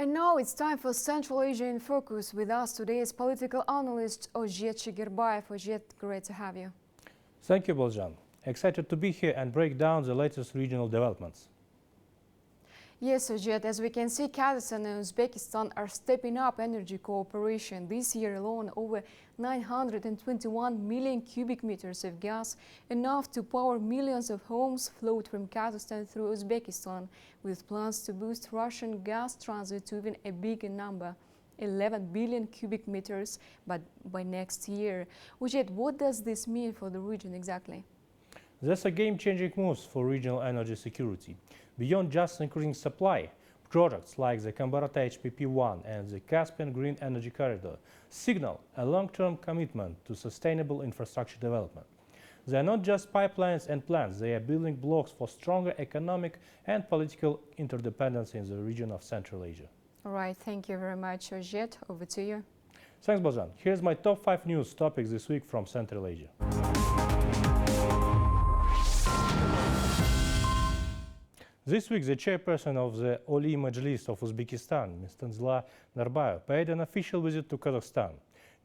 And now it's time for Central Asia in Focus. With us today is political analyst Ozhet Shigirbayev. Ozhet, great to have you. Thank you, Boljan. Excited to be here and break down the latest regional developments. Yes, Ozhet, as we can see, Kazakhstan and Uzbekistan are stepping up energy cooperation. This year alone, over 921 million cubic meters of gas, enough to power millions of homes, flowed from Kazakhstan through Uzbekistan, with plans to boost Russian gas transit to even a bigger number, 11 billion cubic meters, but by next year. Ozhet, what does this mean for the region exactly? These are game-changing moves for regional energy security. Beyond just increasing supply, projects like the Kambarata HPP-1 and the Caspian Green Energy Corridor signal a long-term commitment to sustainable infrastructure development. They are not just pipelines and plants, they are building blocks for stronger economic and political interdependence in the region of Central Asia. All right, thank you very much, Ozhet. Over to you. Thanks, Boljan. Here's my top 5 news topics this week from Central Asia. This week, the chairperson of the Oliy Majlis of Uzbekistan, Ms. Tanzila Narbaeva, paid an official visit to Kazakhstan.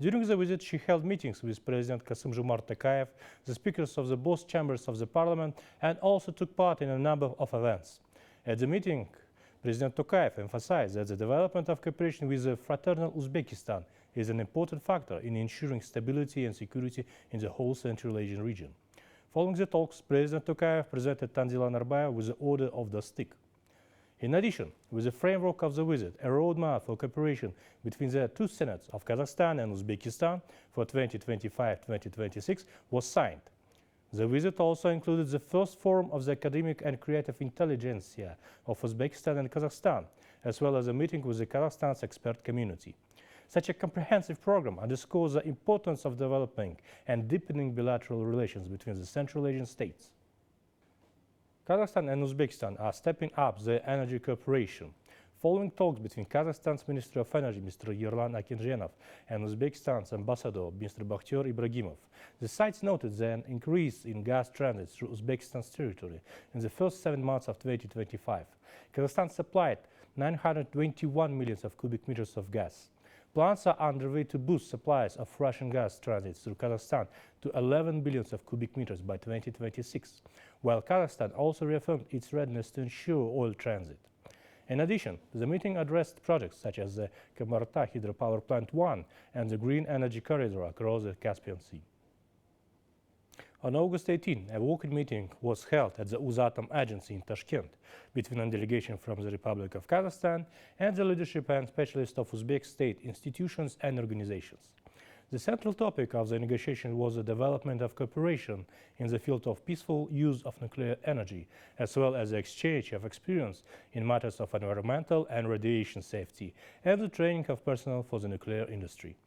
During the visit, she held meetings with President Kasym-Jomart Tokayev, the speakers of the both chambers of the parliament, and also took part in a number of events. At the meeting, President Tokayev emphasized that the development of cooperation with the fraternal Uzbekistan is an important factor in ensuring stability and security in the whole Central Asian region. Following the talks, President Tokayev presented Tanzila Narbaeva with the Order of the Stick. In addition, with the framework of the visit, a roadmap for cooperation between the two Senates of Kazakhstan and Uzbekistan for 2025-2026 was signed. The visit also included the first forum of the academic and creative intelligentsia of Uzbekistan and Kazakhstan, as well as a meeting with the Kazakhstan's expert community. Such a comprehensive program underscores the importance of developing and deepening bilateral relations between the Central Asian states. Kazakhstan and Uzbekistan are stepping up their energy cooperation. Following talks between Kazakhstan's Minister of Energy, Mr. Yerlan Akinzhenov, and Uzbekistan's Ambassador, Mr. Bakhtiyor Ibragimov, the sides noted an increase in gas transit through Uzbekistan's territory in the first 7 months of 2025. Kazakhstan supplied 921 million cubic meters of gas. Plans are underway to boost supplies of Russian gas transit through Kazakhstan to 11 billion cubic meters by 2026, while Kazakhstan also reaffirmed its readiness to ensure oil transit. In addition, the meeting addressed projects such as the Kambarata Hydropower Plant 1 and the Green Energy Corridor across the Caspian Sea. On August 18, a working meeting was held at the Uzatom Agency in Tashkent between a delegation from the Republic of Kazakhstan and the leadership and specialists of Uzbek state institutions and organizations. The central topic of the negotiation was the development of cooperation in the field of peaceful use of nuclear energy, as well as the exchange of experience in matters of environmental and radiation safety, and the training of personnel for the nuclear industry.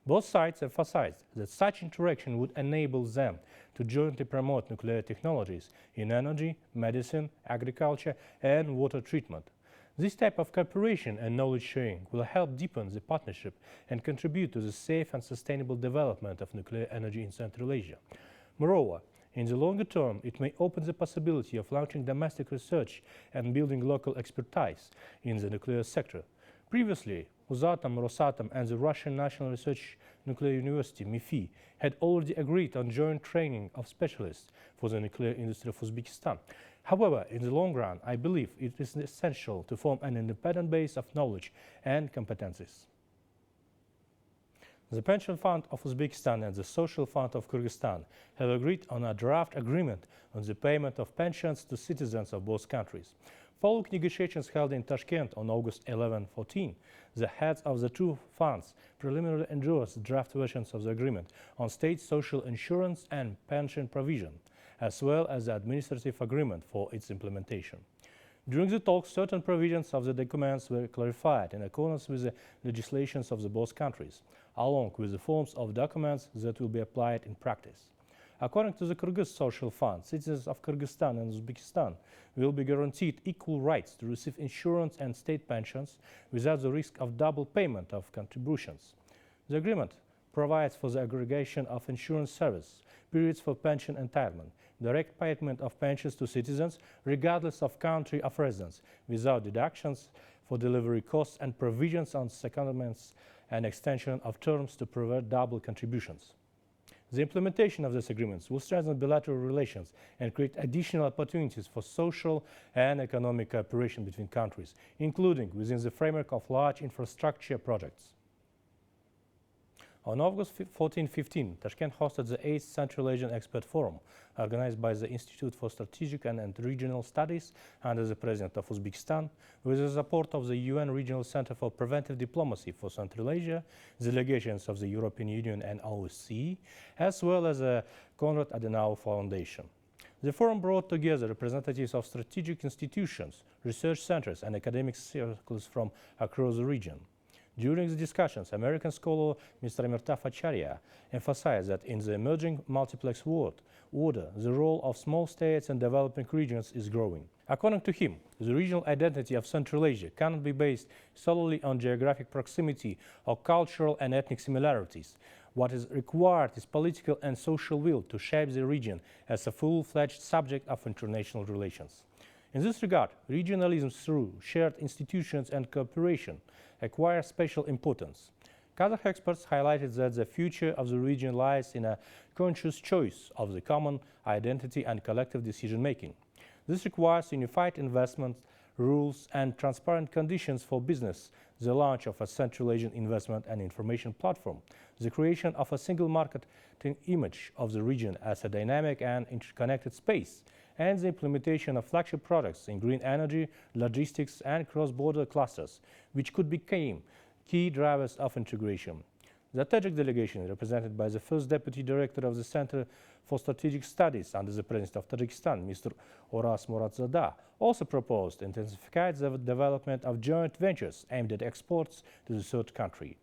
Both sides emphasized that such interaction would enable them to jointly promote nuclear technologies in energy, medicine, agriculture, and water treatment. This type of cooperation and knowledge sharing will help deepen the partnership and contribute to the safe and sustainable development of nuclear energy in Central Asia. Moreover, in the longer term, it may open the possibility of launching domestic research and building local expertise in the nuclear sector. Previously, Uzatom, Rosatom, and the Russian National Research Nuclear University, MIFI, had already agreed on joint training of specialists for the nuclear industry of Uzbekistan. However, in the long run, I believe it is essential to form an independent base of knowledge and competencies. The Pension Fund of Uzbekistan and the Social Fund of Kyrgyzstan have agreed on a draft agreement on the payment of pensions to citizens of both countries. Following negotiations held in Tashkent on August 11-14, the heads of the two funds preliminarily endorsed draft versions of the agreement on state social insurance and pension provision, as well as the administrative agreement for its implementation. During the talks, certain provisions of the documents were clarified in accordance with the legislations of the both countries, along with the forms of documents that will be applied in practice. According to the Kyrgyz Social Fund, citizens of Kyrgyzstan and Uzbekistan will be guaranteed equal rights to receive insurance and state pensions without the risk of double payment of contributions. The agreement provides for the aggregation of insurance service, periods for pension entitlement, direct payment of pensions to citizens regardless of country of residence, without deductions for delivery costs and provisions on secondments and extension of terms to prevent double contributions. The implementation of these agreements will strengthen bilateral relations and create additional opportunities for social and economic cooperation between countries, including within the framework of large infrastructure projects. On August 14-15, Tashkent hosted the 8th Central Asian Expert Forum, organized by the Institute for Strategic and Regional Studies under the President of Uzbekistan, with the support of the UN Regional Center for Preventive Diplomacy for Central Asia, delegations of the European Union and OSCE, as well as the Konrad Adenauer Foundation. The forum brought together representatives of strategic institutions, research centers, and academic circles from across the region. During the discussions, American scholar Mr. Amirtaf Acharya emphasized that in the emerging multiplex world order, the role of small states and developing regions is growing. According to him, the regional identity of Central Asia cannot be based solely on geographic proximity or cultural and ethnic similarities. What is required is political and social will to shape the region as a full-fledged subject of international relations. In this regard, regionalism through shared institutions and cooperation acquires special importance. Kazakh experts highlighted that the future of the region lies in a conscious choice of the common identity and collective decision-making. This requires unified investment rules and transparent conditions for business, the launch of a Central Asian investment and information platform, the creation of a single market image of the region as a dynamic and interconnected space, and the implementation of flagship products in green energy, logistics, and cross-border clusters, which could become key drivers of integration. The Tajik delegation, represented by the first Deputy Director of the Center for Strategic Studies under the President of Tajikistan, Mr. Oras Muratzada, also proposed to intensify the development of joint ventures aimed at exports to the third country.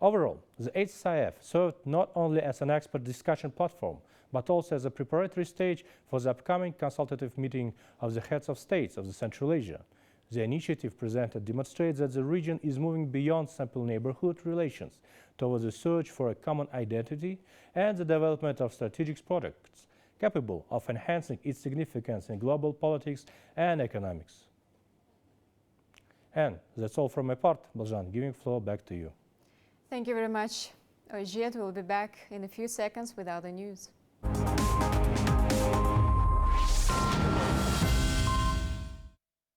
Overall, the 8th CIF served not only as an expert discussion platform, but also as a preparatory stage for the upcoming consultative meeting of the heads of states of the Central Asia. The initiative presented demonstrates that the region is moving beyond simple neighborhood relations towards the search for a common identity and the development of strategic products capable of enhancing its significance in global politics and economics. And that's all from my part. Baljan, giving the floor back to you. Thank you very much. Ojiet will be back in a few seconds with other news.